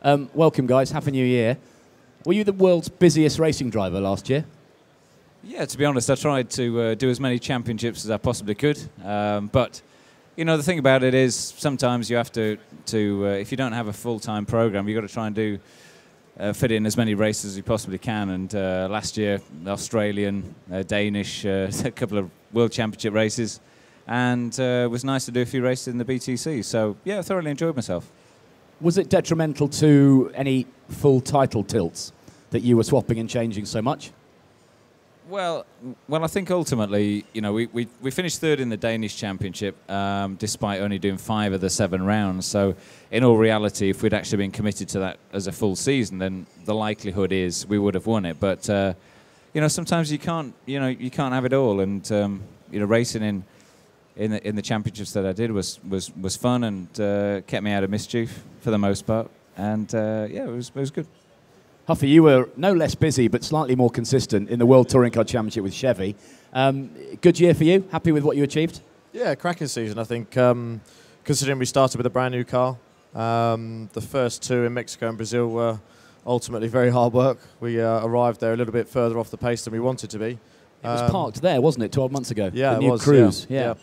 Welcome, guys. Happy New Year. Were you the world's busiest racing driver last year? Yeah, to be honest, I tried to do as many championships as I possibly could. But, you know, the thing about it is sometimes you have to if you don't have a full-time program, you've got to try and do fit in as many races as you possibly can. And last year, the Australian, Danish, a couple of World Championship races. And it was nice to do a few races in the BTC. So, yeah, I thoroughly enjoyed myself. Was it detrimental to any full title tilts that you were swapping and changing so much? Well, I think ultimately, you know, we finished third in the Danish Championship, despite only doing 5 of the 7 rounds. So, in all reality, if we'd actually been committed to that as a full season, then the likelihood is we would have won it. But you know, sometimes you can't have it all. And you know, racing in the championships that I did was fun and kept me out of mischief for the most part. And yeah, it was good. Huffy, you were no less busy but slightly more consistent in the World Touring Car Championship with Chevy. Good year for you? Happy with what you achieved? Yeah, cracking season, I think. Considering we started with a brand new car, the first 2 in Mexico and Brazil were ultimately very hard work. We arrived there a little bit further off the pace than we wanted to be. It was parked there, wasn't it, 12 months ago? Yeah, the new it was. Cruise. Yeah.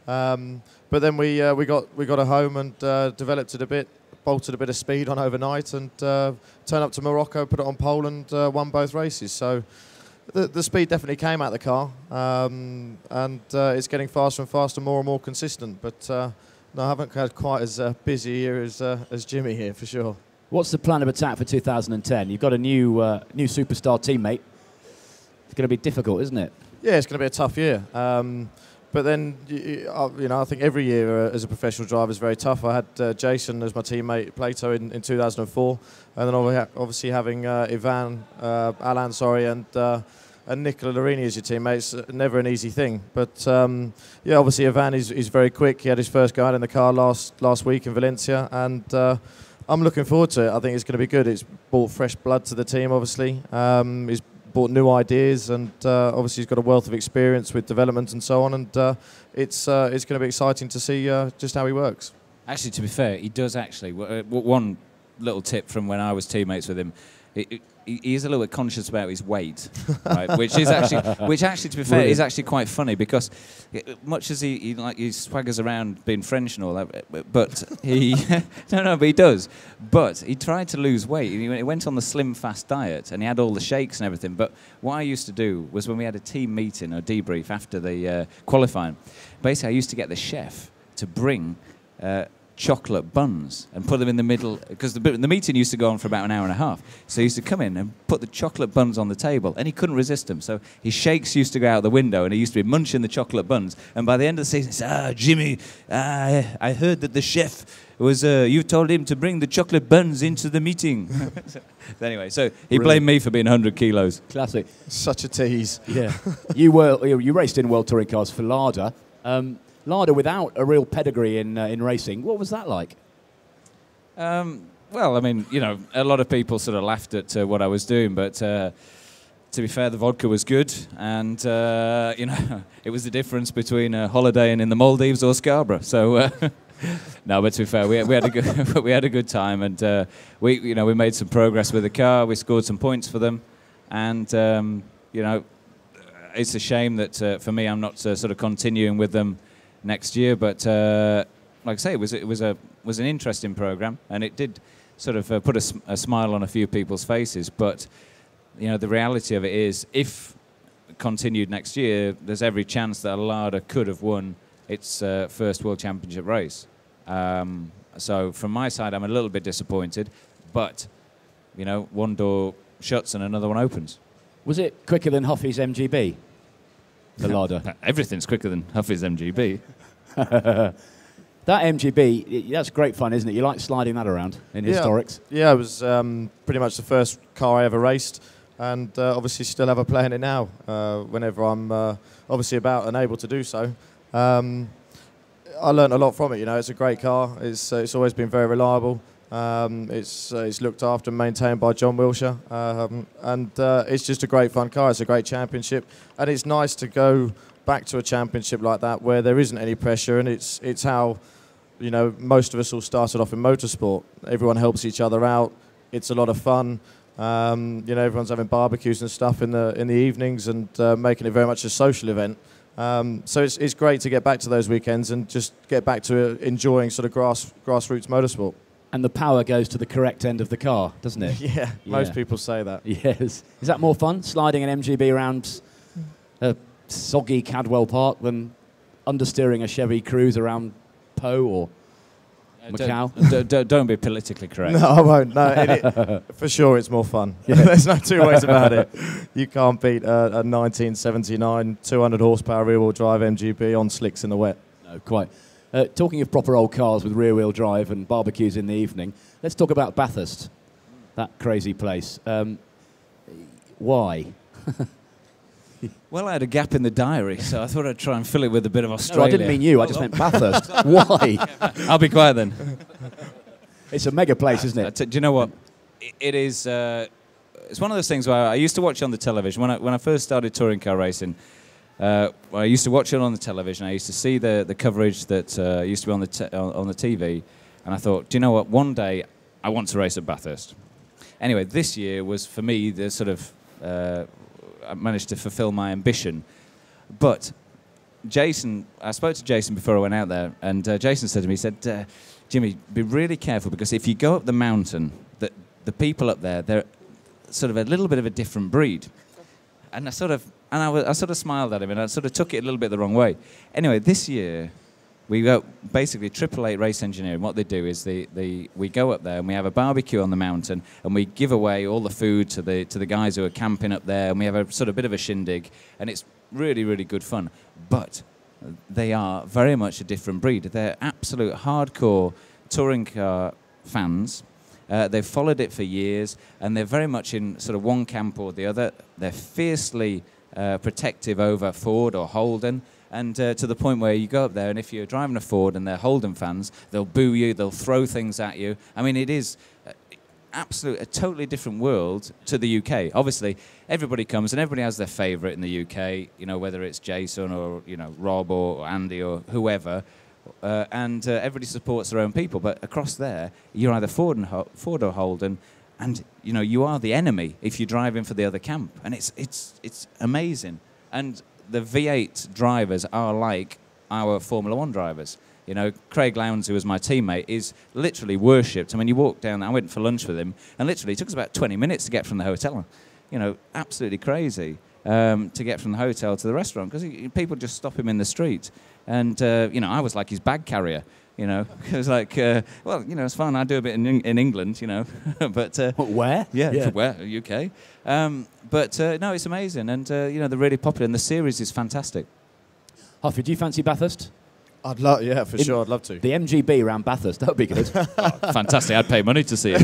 But then we got a home and developed it a bit. Bolted a bit of speed on overnight and turned up to Morocco, put it on pole and won both races. So the speed definitely came out of the car, and it's getting faster and faster, more and more consistent. But no, I haven't had quite as busy a year as Jimmy here, for sure. What's the plan of attack for 2010? You've got a new superstar teammate. It's going to be difficult, isn't it? Yeah, it's going to be a tough year. But then, you know, I think every year as a professional driver is very tough. I had Jason as my teammate, Plato, in 2004. And then obviously having Alan, and Nicola Larini as your teammates, never an easy thing. But, yeah, obviously Ivan is very quick. He had his first go out in the car last week in Valencia. And I'm looking forward to it. I think it's going to be good. It's brought fresh blood to the team, obviously. He's brought new ideas, and obviously he's got a wealth of experience with development and so on, and it's going to be exciting to see just how he works. Actually, to be fair, he does actually. One little tip from when I was teammates with him, he is a little bit conscious about his weight, right? which actually, to be fair, is actually quite funny because much as he swaggers around being French and all that, but he but he does. But he tried to lose weight. He went on the slim fast diet and he had all the shakes and everything. But what I used to do was when we had a team meeting or debrief after the qualifying, basically I used to get the chef to bring chocolate buns and put them in the middle, because the meeting used to go on for about an hour and a half. So he used to come in and put the chocolate buns on the table, and he couldn't resist them. So his shakes used to go out the window, and he used to be munching the chocolate buns. And by the end of the season, he said, Jimmy, I heard that the chef was, you told him to bring the chocolate buns into the meeting. Anyway, so he blamed me for being 100 kilos. Classic. Such a tease. Yeah. you raced in World Touring Cars for Lada. Lada without a real pedigree in racing. What was that like? Well, I mean, you know, a lot of people sort of laughed at what I was doing, but to be fair, the vodka was good, and you know, it was the difference between holidaying in the Maldives or Scarborough. So, no, but to be fair, we had a good time, and we made some progress with the car. We scored some points for them, and you know, it's a shame that for me, I'm not sort of continuing with them next year, but like I say, it was an interesting program, and it did sort of put a smile on a few people's faces. But you know, the reality of it is, if continued next year, there's every chance that Lada could have won its first World Championship race. So from my side, I'm a little bit disappointed, but you know, one door shuts and another one opens. Was it quicker than Huffy's MGB? The Lada. Everything's quicker than Huffy's MGB. That MGB, that's great fun, isn't it? You like sliding that around in historics? Yeah, it was pretty much the first car I ever raced, and obviously still have a play in it now whenever I'm obviously about and able to do so. I learned a lot from it. You know, it's a great car. It's always been very reliable. It's looked after and maintained by John Wilshire, and it's just a great fun car. It's a great championship, and it's nice to go back to a championship like that where there isn't any pressure, and it's how, you know, most of us all started off in motorsport. Everyone helps each other out, It's a lot of fun. You know, everyone's having barbecues and stuff in the evenings and making it very much a social event. So it's great to get back to those weekends and just get back to enjoying sort of grassroots motorsport. And the power goes to the correct end of the car, doesn't it? Yeah, most people say that. Yes. Is that more fun, sliding an MGB around a soggy Cadwell Park than understeering a Chevy Cruze around Poe or Macau? Don't be politically correct. No, I won't. No, for sure it's more fun. Yeah. There's no two ways about it. You can't beat a 1979 200 horsepower rear-wheel drive MGB on slicks in the wet. No, quite. Talking of proper old cars with rear-wheel drive and barbecues in the evening, let's talk about Bathurst, that crazy place. Why? Well, I had a gap in the diary, so I thought I'd try and fill it with a bit of Australia. No, I didn't mean you. I just meant Bathurst. Why? I'll be quiet then. It's a mega place, isn't it? Do you know what? It is. It's one of those things where I used to watch it on the television when I first started touring car racing. I used to watch it on the television. I used to see the coverage that used to be on the TV, and I thought, do you know what? One day I want to race at Bathurst. Anyway, this year was for me the sort of. I managed to fulfill my ambition. But Jason, I spoke to Jason before I went out there, and Jason said to me, he said, Jimmy, be really careful, because if you go up the mountain, the people up there, they're sort of a little bit of a different breed. And I sort of smiled at him, and I sort of took it a little bit the wrong way. Anyway, this year, we go basically 888 Race Engineering. What they do is we go up there and we have a barbecue on the mountain, and we give away all the food to the guys who are camping up there, and we have a sort of bit of a shindig, and it's really, really good fun. But they are very much a different breed. They're absolute hardcore touring car fans. They've followed it for years, and they're very much in sort of one camp or the other. They're fiercely protective over Ford or Holden. And to the point where you go up there, and if you're driving a Ford and they're Holden fans, they'll boo you, they'll throw things at you. I mean, it is a totally different world to the UK. Obviously, everybody comes and everybody has their favourite in the UK, you know, whether it's Jason or, you know, Rob or Andy or whoever, and everybody supports their own people. But across there, you're either Ford or Holden, and, you know, you are the enemy if you're driving for the other camp. And it's amazing. And the V8 drivers are like our Formula 1 drivers. You know, Craig Lowndes, who was my teammate, is literally worshipped. I mean, you walk down, I went for lunch with him, and literally it took us about 20 minutes to get from the hotel. You know, absolutely crazy to get from the hotel to the restaurant, because people just stop him in the street. And, you know, I was like his bag carrier. You know, it was like, well, you know, it's fun. I do a bit in England, you know, but where? Yeah, where? UK. But no, it's amazing, and you know, they're really popular, and the series is fantastic. Huffy, do you fancy Bathurst? I'd love, yeah, for sure. I'd love to. The MGB around Bathurst, that would be good. Oh, fantastic! I'd pay money to see it.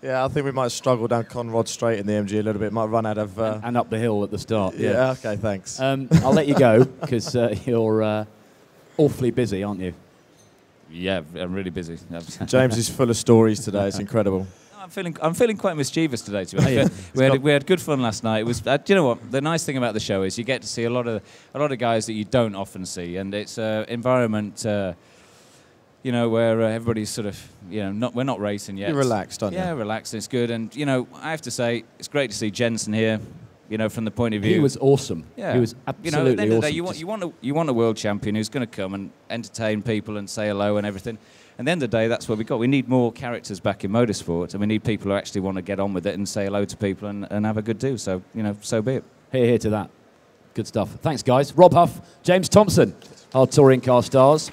Yeah, I think we might struggle down Conrod Straight in the MG a little bit. Might run out of and up the hill at the start. Yeah. Okay. Thanks. I'll let you go because you're awfully busy, aren't you? Yeah, I'm really busy. James is full of stories today. It's incredible. I'm feeling quite mischievous today. To be honest. We had good fun last night. It was. Do you know what? The nice thing about the show is you get to see a lot of guys that you don't often see, and it's an environment, you know, where everybody's sort of, you know, we're not racing yet. You're relaxed, aren't you? Yeah, relaxed. It's good, and you know, I have to say, it's great to see Jensen here. You know, from the point of view, he was awesome. Yeah, he was absolutely awesome. You know, at the end of the day, you want a world champion who's going to come and entertain people and say hello and everything. At the end of the day, that's what we got. We need more characters back in motorsport, and we need people who actually want to get on with it and say hello to people and have a good do. So, you know, so be it. Hear to that. Good stuff. Thanks, guys. Rob Huff, James Thompson, our touring car stars.